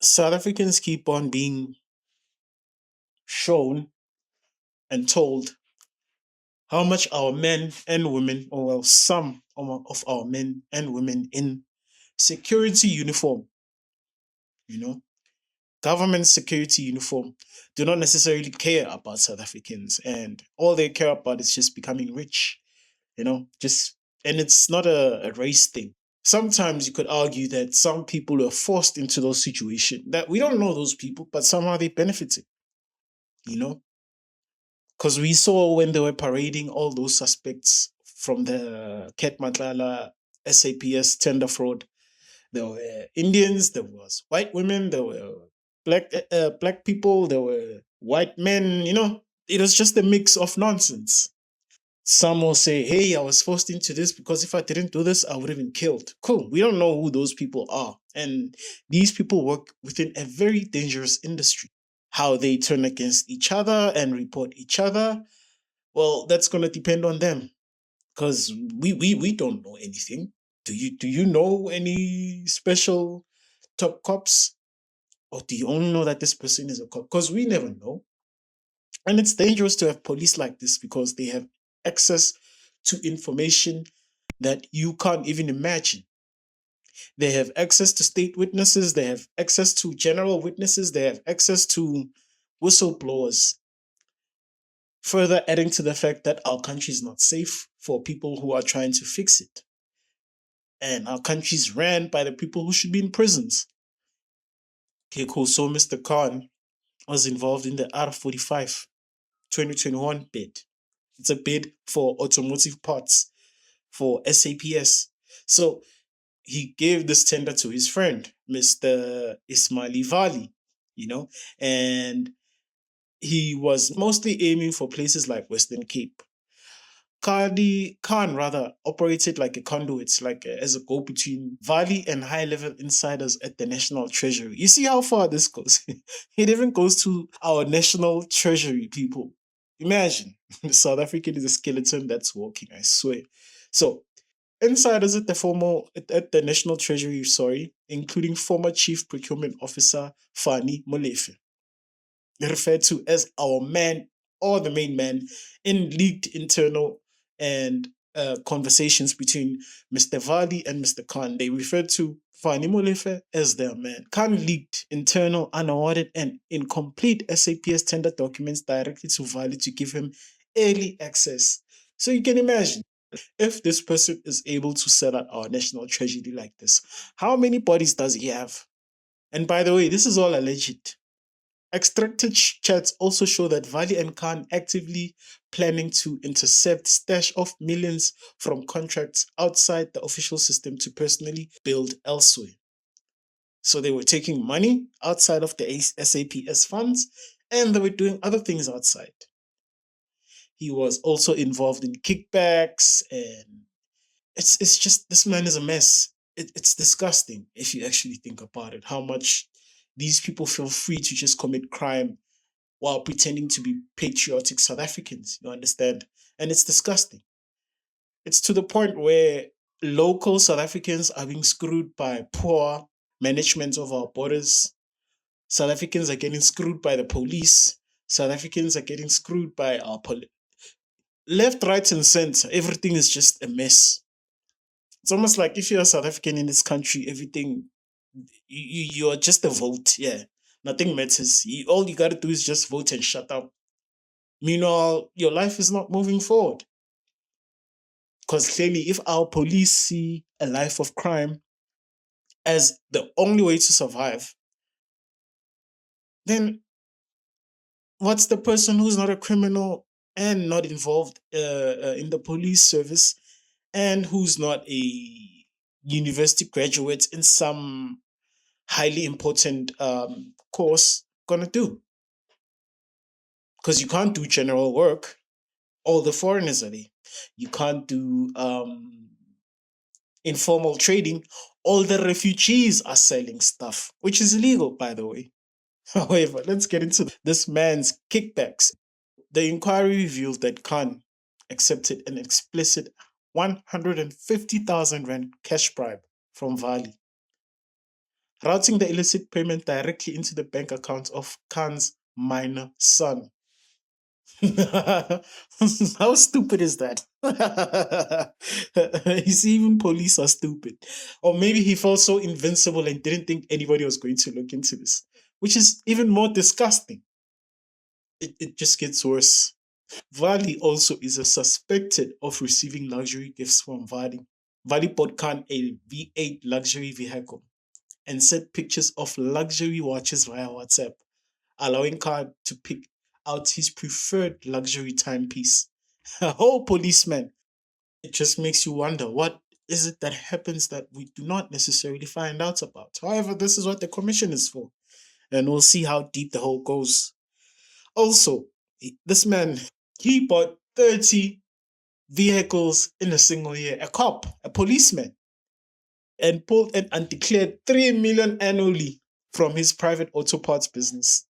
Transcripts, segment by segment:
South Africans keep on being shown and told how much our men and women, or well, some of our men and women in security uniform, you know, government security uniform, do not necessarily care about South Africans. And all they care about is just becoming rich, just, and it's not a race thing. Sometimes you could argue that some people are forced into those situations that we don't know those people, but somehow they benefited, you know, because we saw when they were parading all those suspects from the Ket Matlala SAPS tender fraud. There were Indians, there was white women, there were black people, there were white men. It was just a mix of nonsense. Some will say, "Hey, I was forced into this because if I didn't do this, I would have been killed." Cool. We don't know who those people are, and these people work within a very dangerous industry. How they turn against each other and report each other, well, that's gonna depend on them because we don't know anything. Do you know any special top cops, or do you only know that this person is a cop? Because we never know, and it's dangerous to have police like this because they have access to information that you can't even imagine. They have access to state witnesses, they have access to general witnesses, they have access to whistleblowers, further adding to the fact that our country is not safe for people who are trying to fix it. And our country is ran by the people who should be in prisons. Okay, cool. So Mr. Khan was involved in the R45 2021 bid. It's a bid for automotive parts for SAPS. So he gave this tender to his friend, Mr. Ismaili Vali, and he was mostly aiming for places like Western Cape. Khan rather operated like a conduit, as a go between Valley and high level insiders at the National Treasury. You see how far this goes? It even goes to our National Treasury people. Imagine South African is a skeleton that's walking, I swear. So, insiders at the National Treasury, sorry, including former Chief Procurement Officer Fani Molefe, referred to as our man or the main man in leaked internal and conversations between Mr. Vali and Mr. Khan. They referred to Fani Molefe as their man. Khan leaked internal, unawarded, and incomplete SAPS tender documents directly to Vali to give him early access. So you can imagine, if this person is able to sell out our national treasury like this, how many bodies does he have? And by the way, this is all alleged. Extracted chats also show that Vali and Khan actively planning to intercept stash of millions from contracts outside the official system to personally build elsewhere. So they were taking money outside of the SAPS funds and they were doing other things outside. He was also involved in kickbacks, and it's just, this man is a mess. It's disgusting if you actually think about it, how much these people feel free to just commit crime while pretending to be patriotic South Africans. You understand? And it's disgusting. It's to the point where local South Africans are being screwed by poor management of our borders. South Africans are getting screwed by the police. South Africans are getting screwed by our left, right, and center. Everything is just a mess. It's almost like if you're a South African in this country, everything, you're just a vote. Yeah, nothing matters. All you got to do is just vote and shut up. Meanwhile, your life is not moving forward. Because clearly, if our police see a life of crime as the only way to survive, then what's the person who's not a criminal and not involved in the police service and who's not a university graduate in some highly important course gonna do? Because you can't do general work. All the foreigners are there. You can't do informal trading. All the refugees are selling stuff, which is illegal, by the way. However, let's get into this man's kickbacks. The inquiry revealed that Khan accepted an explicit 150,000 Rand cash bribe from Vali. routing the illicit payment directly into the bank account of Khan's minor son. How stupid is that? You see, even police are stupid. Or maybe he felt so invincible and didn't think anybody was going to look into this, which is even more disgusting. It just gets worse. Vali also is a suspected of receiving luxury gifts from Vali. Vali bought Khan a V8 luxury vehicle and sent pictures of luxury watches via WhatsApp, allowing Khan to pick out his preferred luxury timepiece. A whole policeman. It just makes you wonder what is it that happens that we do not necessarily find out about. However, this is what the commission is for, and we'll see how deep the hole goes. Also, this man, he bought 30 vehicles in a single year. A cop, a policeman, and pulled and declared 3 million annually from his private auto parts business.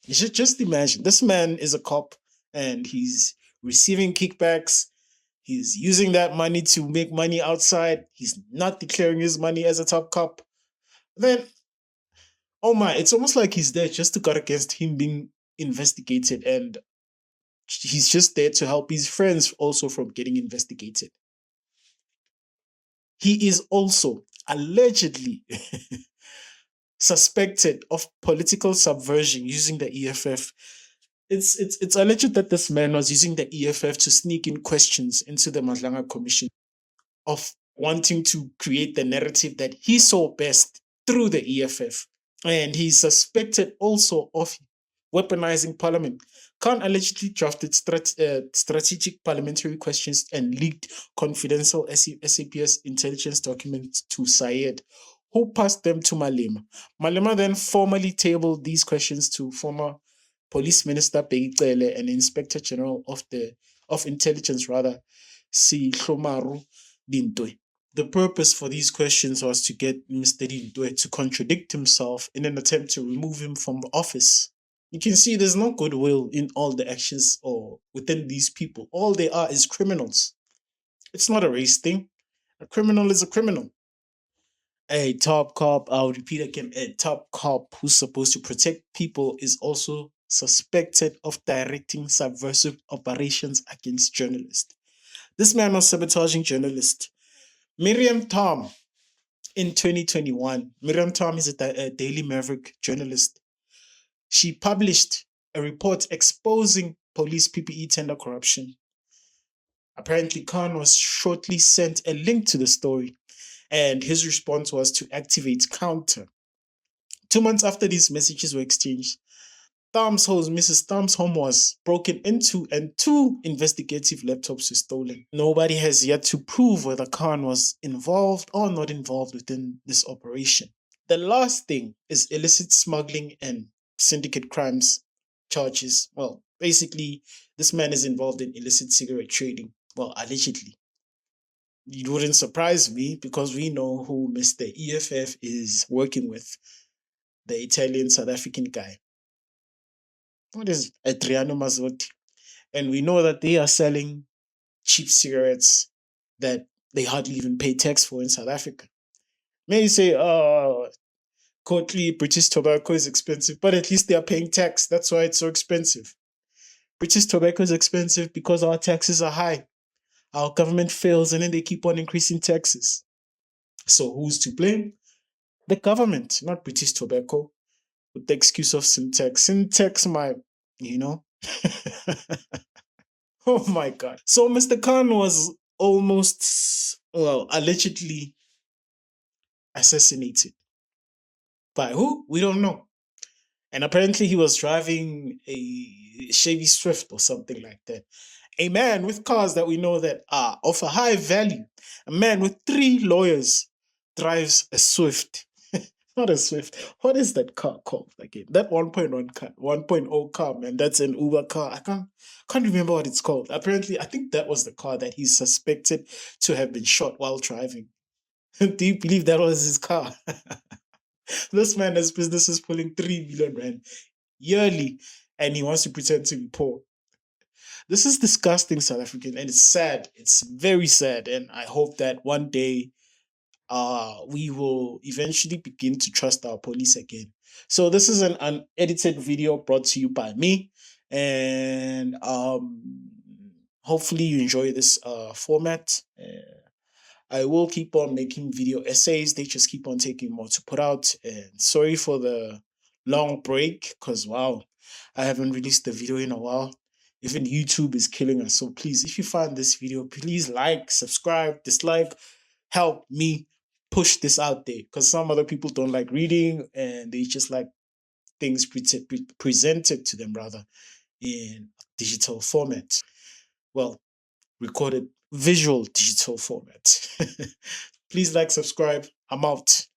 You should just imagine this man is a cop and he's receiving kickbacks. He's using that money to make money outside. He's not declaring his money as a top cop. Then, oh my, it's almost like he's there just to guard against him being investigated, and he's just there to help his friends also from getting investigated. He is also allegedly suspected of political subversion using the EFF. It's alleged that this man was using the EFF to sneak in questions into the Madlanga Commission of wanting to create the narrative that he saw best through the EFF. And he's suspected also of weaponizing parliament. Khan allegedly drafted strategic parliamentary questions and leaked confidential SAPS intelligence documents to Syed, who passed them to Malema. Malema then formally tabled these questions to former Police Minister Begicele and Inspector General of Intelligence, Si Hlomaru Dintwe. The purpose for these questions was to get Mr. Dintwe to contradict himself in an attempt to remove him from office. You can see there's no goodwill in all the actions or within these people. All they are is criminals. It's not a race thing. A criminal is a criminal. A top cop, I'll repeat again, a top cop who's supposed to protect people is also suspected of directing subversive operations against journalists. This man was sabotaging journalists. Miriam Tom in 2021. Miriam Tom is a Daily Maverick journalist. She published a report exposing police PPE tender corruption. Apparently, Khan was shortly sent a link to the story, and his response was to activate counter. 2 months after these messages were exchanged, Mrs. Tham's home was broken into and 2 investigative laptops were stolen. Nobody has yet to prove whether Khan was involved or not involved within this operation. The last thing is illicit smuggling and syndicate crimes charges. Well, basically, this man is involved in illicit cigarette trading. Well, allegedly. It wouldn't surprise me because we know who Mr. EFF is working with, the Italian South African guy. What is Adriano Mazzotti? And we know that they are selling cheap cigarettes that they hardly even pay tax for in South Africa. May say, oh, courtly British tobacco is expensive, but at least they are paying tax. That's why it's so expensive. British tobacco is expensive because our taxes are high. Our government fails and then they keep on increasing taxes. So who's to blame? The government, not British tobacco, with the excuse of syntax. Syntax, you know. Oh my God. So Mr. Khan was almost, well, allegedly assassinated. By who? We don't know. And apparently he was driving a Chevy Swift or something like that. A man with cars that we know that are of a high value. A man with 3 lawyers drives a Swift. Not a Swift. What is that car called again? That 1.1 car, 1.0 car, man. That's an Uber car. I can't remember what it's called. Apparently, I think that was the car that he's suspected to have been shot while driving. Do you believe that was his car? This man has businesses pulling 3 million rand yearly, and he wants to pretend to be poor. This is disgusting, South African, and it's sad. It's very sad, and I hope that one day we will eventually begin to trust our police again. So this is an unedited video brought to you by me, and hopefully you enjoy this format. I will keep on making video essays. They just keep on taking more to put out. And sorry for the long break, because wow, I haven't released the video in a while. Even YouTube is killing us. So please, if you find this video, please like, subscribe, dislike, help me push this out there. Because some other people don't like reading and they just like things presented to them rather in digital format. Well, recorded visual digital format. Please like, subscribe. I'm out.